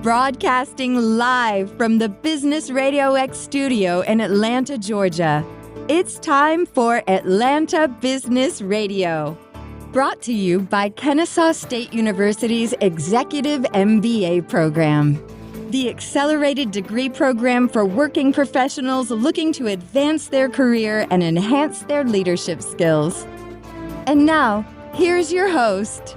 Broadcasting live from the Business RadioX studio in Atlanta, Georgia. It's time for Atlanta Business Radio. Brought to you by Kennesaw State University's Executive MBA program, the accelerated degree program for working professionals looking to advance their career and enhance their leadership skills. And now, here's your host.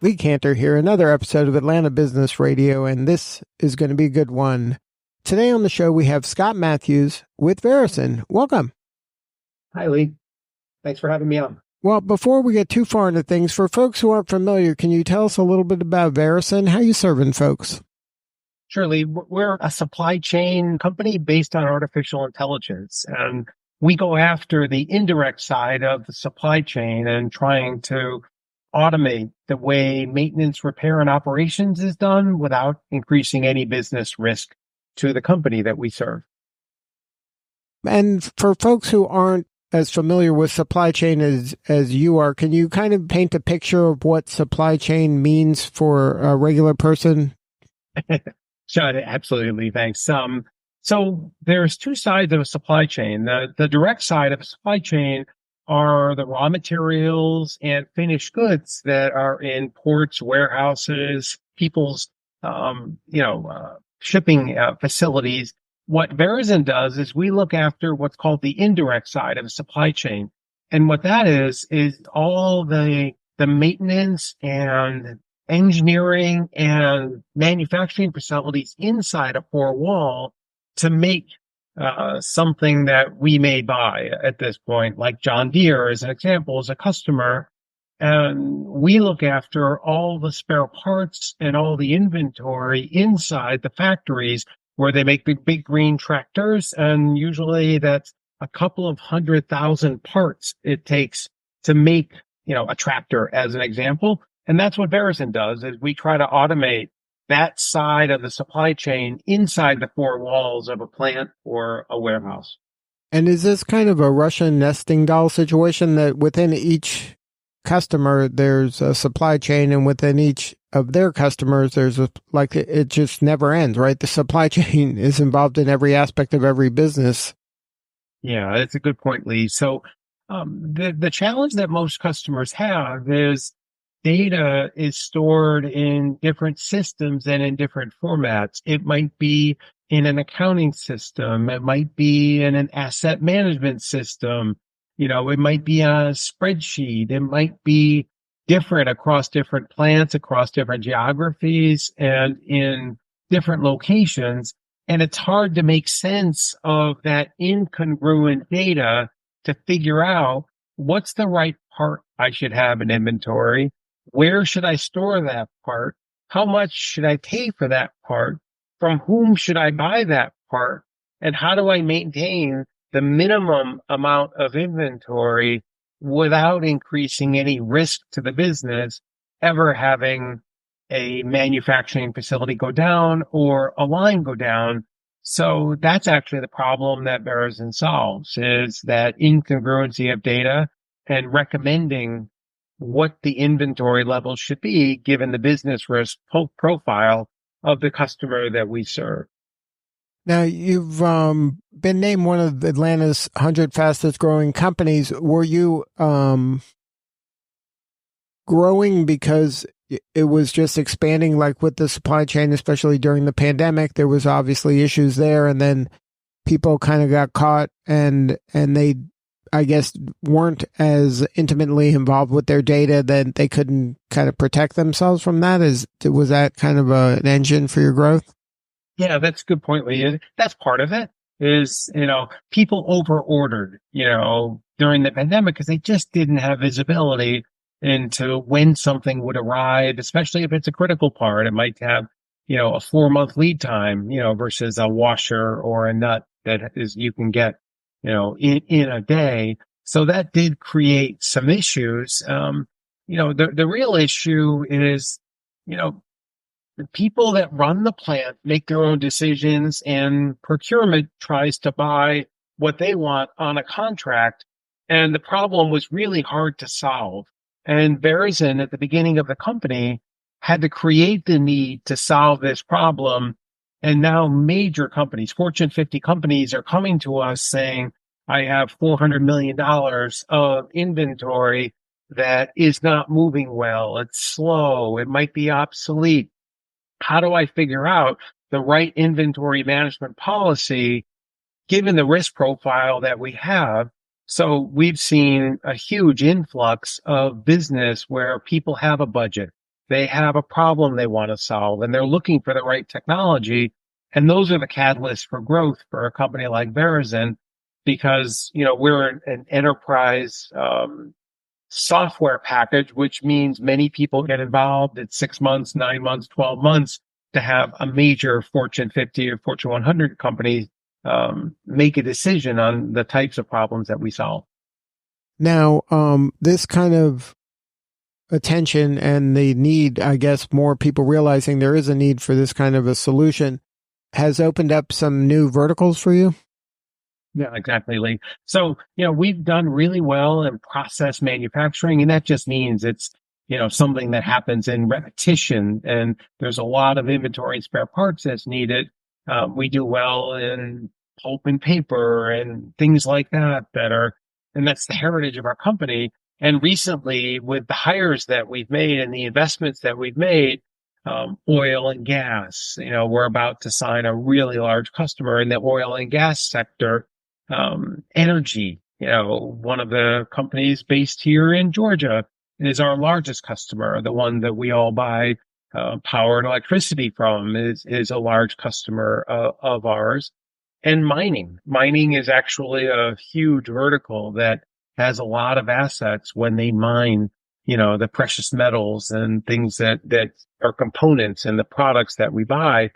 Lee Cantor here, another episode of Atlanta Business Radio, and this is going to be a good one. Today on the show, we have Scott Matthews with Verusen. Welcome. Hi, Lee. Thanks for having me on. Well, before we get too far into things, for folks who aren't familiar, can you tell us a little bit about Verusen? How are you serving folks? Sure, Lee. We're a supply chain company based on artificial intelligence, and we go after the indirect side of the supply chain and trying to automate the way maintenance, repair, and operations is done without increasing any business risk to the company that we serve. And for folks who aren't as familiar with supply chain as you are, can you kind of paint a picture of what supply chain means for a regular person? Sure, absolutely. Thanks. So there's two sides of a supply chain. The direct side of a supply chain are the raw materials and finished goods that are in ports, warehouses, people's, shipping facilities. What Verusen does is we look after what's called the indirect side of the supply chain. And what that is all the maintenance and engineering and manufacturing facilities inside a four wall to make something that we may buy at this point, like John Deere as an example, as a customer. And we look after all the spare parts and all the inventory inside the factories where they make the big green tractors. And usually that's a couple of 100,000 parts it takes to make, a tractor as an example. And that's what Verusen does, is we try to automate that side of the supply chain inside the four walls of a plant or a warehouse. And is this kind of a Russian nesting doll situation that within each customer, there's a supply chain, and within each of their customers, there's it just never ends, right? The supply chain is involved in every aspect of every business. Yeah, that's a good point, Lee. So the challenge that most customers have is data is stored in different systems and in different formats. It might be in an accounting system. It might be in an asset management system. It might be on a spreadsheet. It might be different across different plants, across different geographies, and in different locations. And it's hard to make sense of that incongruent data to figure out what's the right part I should have in inventory. Where should I store that part? How much should I pay for that part? From whom should I buy that part? And how do I maintain the minimum amount of inventory without increasing any risk to the business, ever having a manufacturing facility go down or a line go down? So that's actually the problem that Verusen solves, is that incongruency of data and recommending what the inventory level should be given the business risk profile of the customer that we serve. Now, you've been named one of Atlanta's 100 fastest growing companies. Were you growing because it was just expanding, like with the supply chain, especially during the pandemic? There was obviously issues there, and then people kind of got caught and they, I guess, weren't as intimately involved with their data that they couldn't kind of protect themselves from that. Was that kind of an engine for your growth? Yeah, that's a good point, Lee. That's part of it is, people over-ordered, during the pandemic because they just didn't have visibility into when something would arrive, especially if it's a critical part. It might have, a 4-month lead time, versus a washer or a nut that you can get, in a day. So that did create some issues. The real issue is, the people that run the plant make their own decisions, and procurement tries to buy what they want on a contract. And the problem was really hard to solve. And Verusen, at the beginning of the company, had to create the need to solve this problem. And now major companies, Fortune 50 companies, are coming to us saying, I have $400 million of inventory that is not moving well. It's slow. It might be obsolete. How do I figure out the right inventory management policy given the risk profile that we have? So we've seen a huge influx of business where people have a budget. They have a problem they want to solve and they're looking for the right technology. And those are the catalysts for growth for a company like Verusen because, we're an enterprise, software package, which means many people get involved. It's 6 months, 9 months, 12 months to have a major Fortune 50 or Fortune 100 company make a decision on the types of problems that we solve. Now, this kind of attention and the need, I guess, more people realizing there is a need for this kind of a solution has opened up some new verticals for you? Yeah, exactly, Lee. So, we've done really well in process manufacturing, and that just means it's, something that happens in repetition, and there's a lot of inventory and spare parts that's needed. We do well in pulp and paper and things like that and that's the heritage of our company. And recently, with the hires that we've made and the investments that we've made, oil and gas, we're about to sign a really large customer in the oil and gas sector. Energy, one of the companies based here in Georgia is our largest customer. The one that we all buy power and electricity from is a large customer of ours. And mining is actually a huge vertical that has a lot of assets when they mine, the precious metals and things that are components in the products that we buy.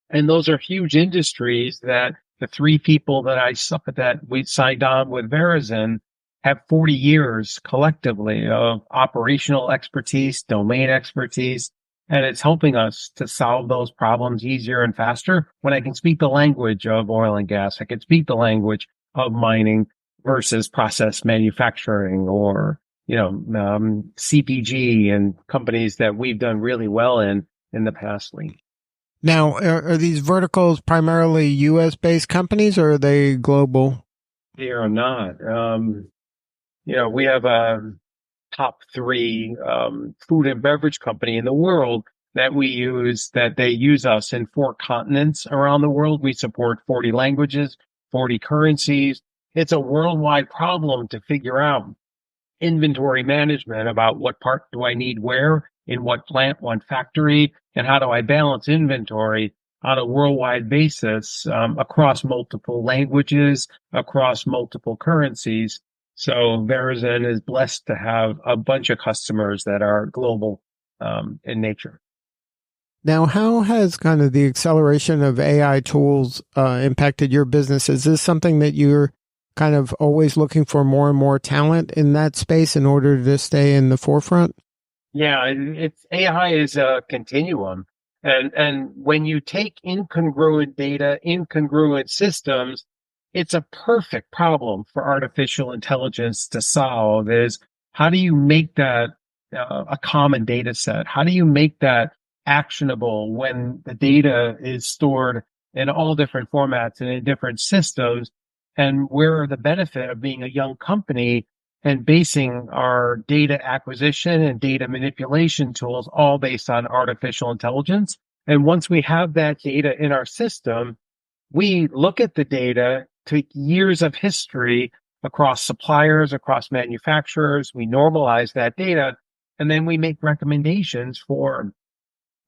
And those are huge industries that the three people that we signed on with Verusen have 40 years collectively of operational expertise, domain expertise, and it's helping us to solve those problems easier and faster. When I can speak the language of oil and gas, I can speak the language of mining versus process manufacturing or, CPG and companies that we've done really well in the past, Lee. Now, are these verticals primarily U.S.-based companies or are they global? They are not. We have a top 3 food and beverage company in the world that they use us in 4 continents around the world. We support 40 languages, 40 currencies. It's a worldwide problem to figure out inventory management about what part do I need where, in what plant, what factory, and how do I balance inventory on a worldwide basis across multiple languages, across multiple currencies. So Verusen is blessed to have a bunch of customers that are global in nature. Now, how has kind of the acceleration of AI tools impacted your business? Is this something that you're kind of always looking for more and more talent in that space in order to stay in the forefront? Yeah, AI is a continuum. And when you take incongruent data, incongruent systems, it's a perfect problem for artificial intelligence to solve is how do you make that a common data set? How do you make that actionable when the data is stored in all different formats and in different systems? And where are the benefit of being a young company and basing our data acquisition and data manipulation tools all based on artificial intelligence? And once we have that data in our system, we look at the data, take years of history across suppliers, across manufacturers, we normalize that data, and then we make recommendations for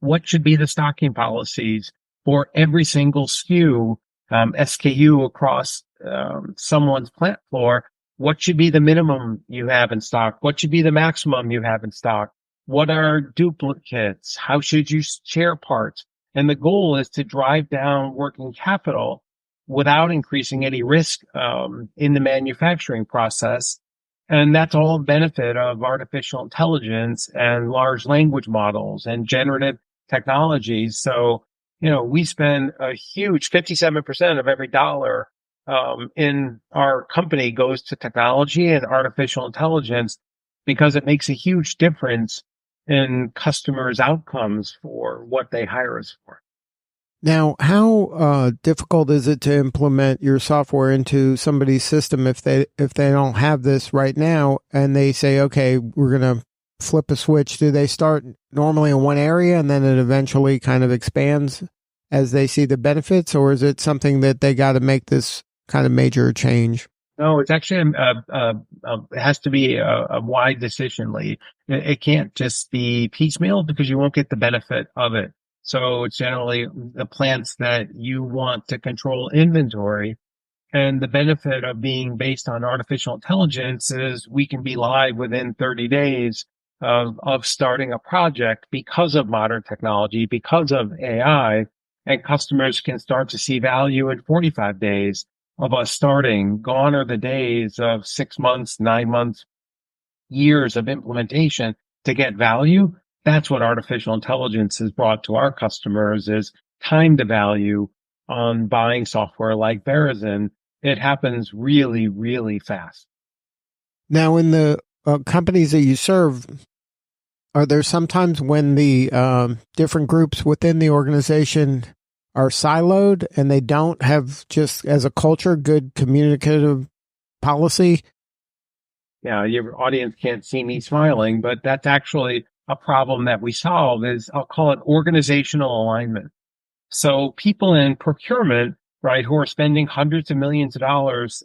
what should be the stocking policies for every single SKU across someone's plant floor. What should be the minimum you have in stock? What should be the maximum you have in stock? What are duplicates? How should you share parts? And the goal is to drive down working capital without increasing any risk in the manufacturing process. And that's all benefit of artificial intelligence and large language models and generative technologies. So, we spend a huge 57% of every dollar in our company goes to technology and artificial intelligence because it makes a huge difference in customers' outcomes for what they hire us for. Now, how difficult is it to implement your software into somebody's system if they don't have this right now and they say, okay, we're going to flip a switch? Do they start normally in one area and then it eventually kind of expands as they see the benefits, or is it something that they got to make this kind of major change? No, it's actually it has to be a wide decision, Lee. It can't just be piecemeal because you won't get the benefit of it. So it's generally the plants that you want to control inventory. And the benefit of being based on artificial intelligence is we can be live within 30 days of starting a project because of modern technology, because of AI, and customers can start to see value in 45 days of us starting. Gone are the days of 6 months, 9 months, years of implementation to get value. That's what artificial intelligence has brought to our customers is time to value on buying software like Verusen. It happens really, really fast. Now, in the companies that you serve, are there sometimes when the different groups within the organization are siloed and they don't have, just as a culture, good communicative policy? Yeah, your audience can't see me smiling, but that's actually a problem that we solve is I'll call it organizational alignment. So people in procurement, right, who are spending hundreds of millions of dollars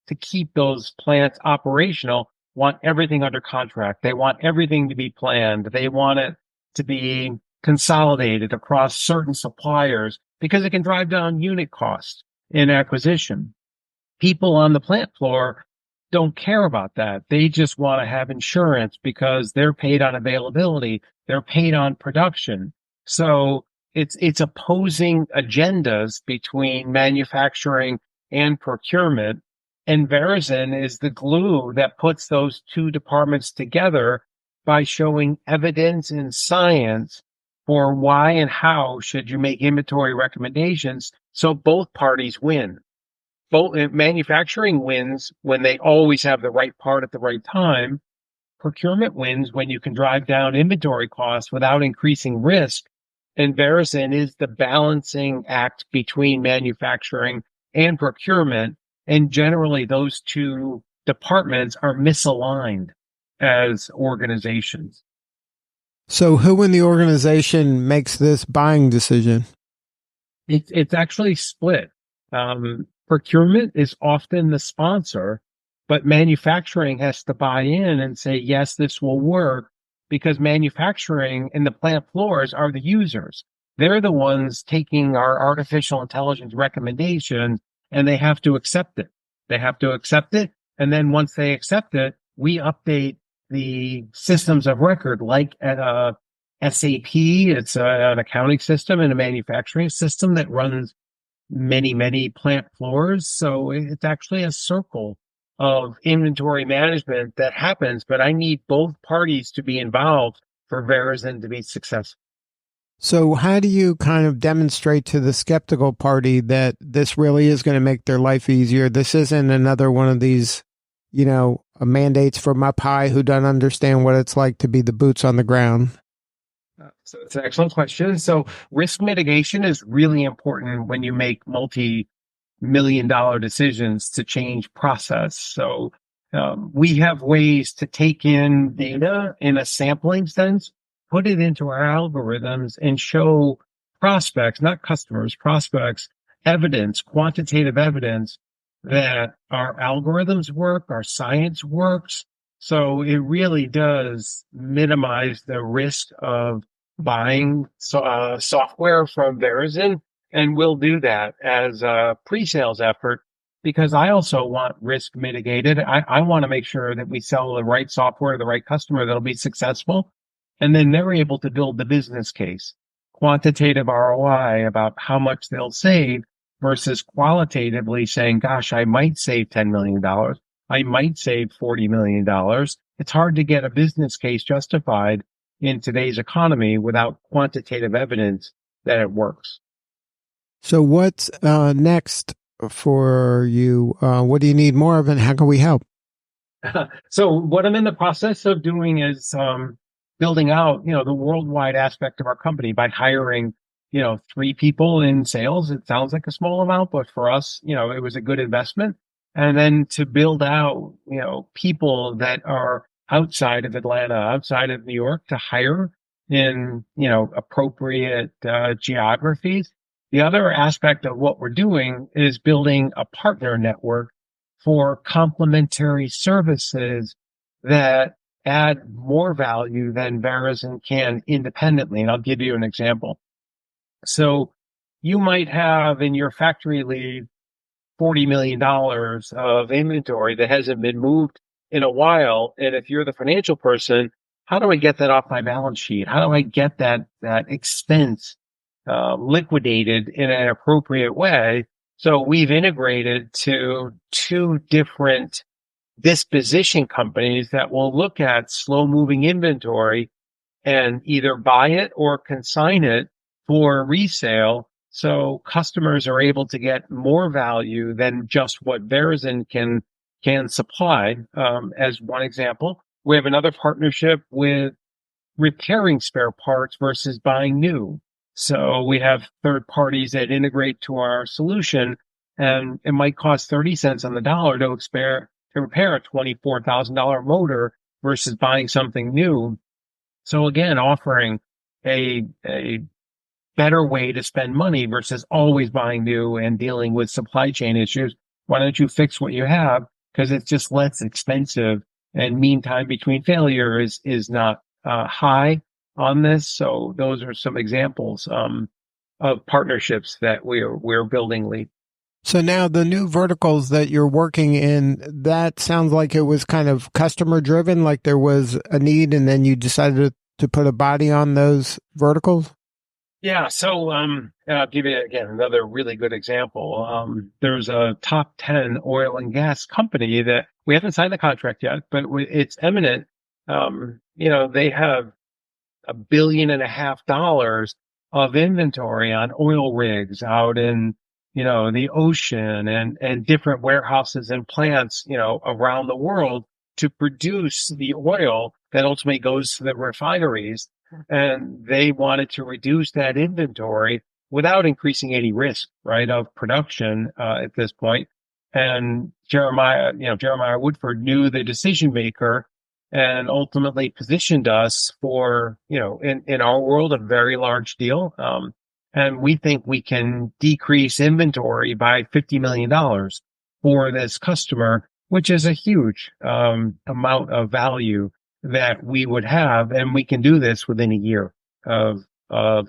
to keep those plants operational, want everything under contract. They want everything to be planned. They want it to be consolidated across certain suppliers because it can drive down unit costs in acquisition. People on the plant floor don't care about that. They just want to have insurance because they're paid on availability. They're paid on production. So it's opposing agendas between manufacturing and procurement. And Verusen is the glue that puts those two departments together by showing evidence and science for why and how should you make inventory recommendations so both parties win. Both manufacturing wins when they always have the right part at the right time. Procurement wins when you can drive down inventory costs without increasing risk. And Verusen is the balancing act between manufacturing and procurement. And generally, those two departments are misaligned as organizations. So who in the organization makes this buying decision? It's actually split. Procurement is often the sponsor, but manufacturing has to buy in and say, yes, this will work, because manufacturing and the plant floors are the users. They're the ones taking our artificial intelligence recommendations, and they have to accept it. They have to accept it. And then once they accept it, we update the systems of record like SAP. It's an accounting system and a manufacturing system that runs many plant floors. So it's actually a circle of inventory management that happens, but I need both parties to be involved for Verusen to be successful. So how do you kind of demonstrate to the skeptical party that this really is going to make their life easier? This isn't another one of these, mandates from up high who don't understand what it's like to be the boots on the ground. So it's an excellent question. So risk mitigation is really important when you make multi-million-dollar decisions to change process. So we have ways to take in data in a sampling sense, put it into our algorithms, and show prospects, not customers, prospects, evidence, quantitative evidence that our algorithms work, our science works. So it really does minimize the risk of buying software from Verusen, and we'll do that as a pre-sales effort because I also want risk mitigated. I want to make sure that we sell the right software to the right customer that'll be successful, and then they're able to build the business case, quantitative ROI about how much they'll save versus qualitatively saying, gosh, I might save $10 million. I might save $40 million. It's hard to get a business case justified in today's economy without quantitative evidence that it works. So what's next for you? What do you need more of, and how can we help? So what I'm in the process of doing is building out, the worldwide aspect of our company by hiring, 3 people in sales. It sounds like a small amount, but for us, it was a good investment. And then to build out, people that are outside of Atlanta, outside of New York, to hire in, appropriate geographies. The other aspect of what we're doing is building a partner network for complementary services that add more value than Verusen can independently. And I'll give you an example. So you might have in your factory lead $40 million of inventory that hasn't been moved in a while. And if you're the financial person, how do I get that off my balance sheet? How do I get that expense liquidated in an appropriate way? So we've integrated to 2 different disposition companies that will look at slow moving inventory and either buy it or consign it for resale. So customers are able to get more value than just what Verusen can supply. As one example, we have another partnership with repairing spare parts versus buying new. So we have third parties that integrate to our solution, and it might cost 30 cents on the dollar to repair a $24,000 motor versus buying something new. So again, offering a better way to spend money versus always buying new and dealing with supply chain issues. Why don't you fix what you have? Because it's just less expensive, and mean time between failure is not high on this. So those are some examples of partnerships that we're building, Lee. So now the new verticals that you're working in, that sounds like it was kind of customer driven, like there was a need and then you decided to put a body on those verticals? Yeah. So I'll give you again another really good example. There's a top 10 oil and gas company that we haven't signed the contract yet, but it's imminent. They have $1.5 billion of inventory on oil rigs out in, the ocean and different warehouses and plants, around the world to produce the oil that ultimately goes to the refineries. And they wanted to reduce that inventory without increasing any risk, right, of production at this point. And Jeremiah Woodford knew the decision maker and ultimately positioned us for, in our world, a very large deal. And we think we can decrease inventory by $50 million for this customer, which is a huge amount of value that we would have. And we can do this within a year of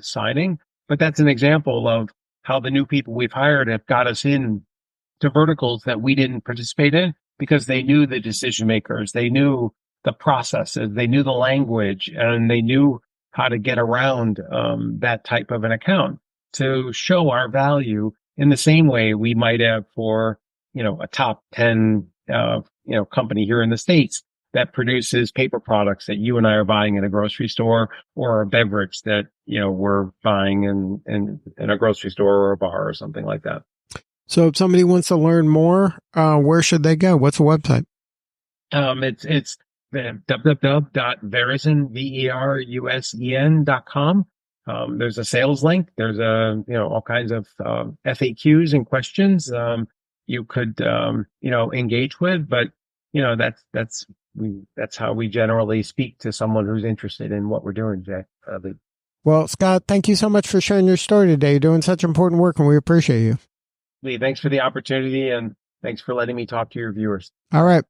signing. But that's an example of how the new people we've hired have got us in to verticals that we didn't participate in because they knew the decision makers, they knew the processes, they knew the language, and they knew how to get around that type of an account to show our value in the same way we might have for, a top 10, company here in the States that produces paper products that you and I are buying in a grocery store, or a beverage that, we're buying in a grocery store or a bar or something like that. So if somebody wants to learn more, where should they go? What's the website? It's www.verusen.com. There's a sales link. There's all kinds of FAQs and questions you could engage with, but that's how we generally speak to someone who's interested in what we're doing, Jay. Well, Scott, thank you so much for sharing your story today. You're doing such important work, and we appreciate you. Lee, thanks for the opportunity, and thanks for letting me talk to your viewers. All right.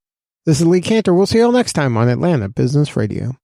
This is Lee Cantor. We'll see you all next time on Atlanta Business Radio.